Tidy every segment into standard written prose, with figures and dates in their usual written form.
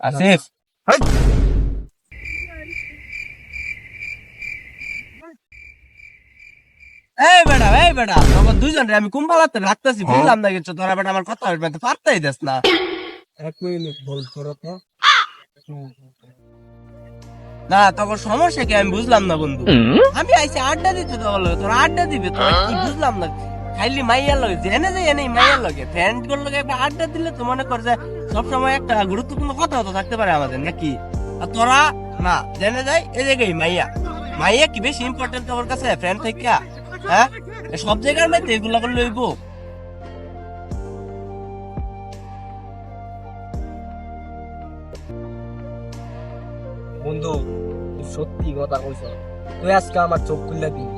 আসিফ এই বেটা তখন দুইজন রে আমি কুম্পালাতে রাখতেছি বুঝলাম না কিছু তোরা বেটা আমার কথা বলতে পারতেই দেস না 1 মিনিট বল করো তো। না তখন সমস্যা কি আমি বুঝলাম না বন্ধু আমি আইসি আড্ডা দিতে তো বলো তোরা আড্ডা দিবে তোরা কি বুঝলাম না খাইলি মাইয়ার লগে জেনে যাই এনেই মাইয়ার লগে ফ্রেন্ড গুলোর লগে একটা আড্ডা দিলে তো মনে কর যে সবসময় একটা গুরুত্বপূর্ণ কথা তো থাকতে পারে আমাদের নাকি আর তোরা না জেনে যাই এই জায়গায় মাইয়া কি বেশি ইম্পর্টেন্ট তোর কাছে ফ্রেন্ড থেকে হ্যাঁ সব জায়গার মধ্যে এগুলা করে লইবো বন্ধু তুই সত্যি কথা কইছ, তুই আজকে আমার চোখ খুললা দিবি।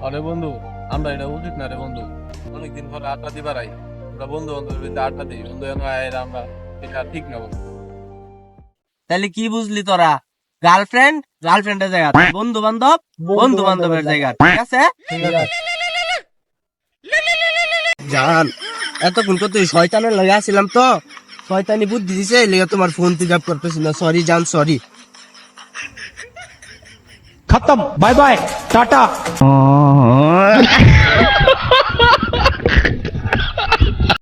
আরে বন্ধু আমরা এটা উচিত না রে বন্ধু, অনেকদিন পরে আড্ডা দিবার আই আমরা বন্ধু বান্ধব আড্ডা দিই বন্ধু আমরা এটা ঠিক না বন্ধু। তাহলে কি বুঝলি তোরা গার্লফ্রেন্ডের জায়গা বন্ধু বান্ধবের জায়গা ঠিক আছে জান এতক্ষণ তো তুই শয়তানের লগে আসছিলাম তো শয়তানি বুদ্ধি দিছে এই লেগে তোমার ফোন পিক আপ করতেছি না সরি জান সরি खत्म बाय बाय टाटा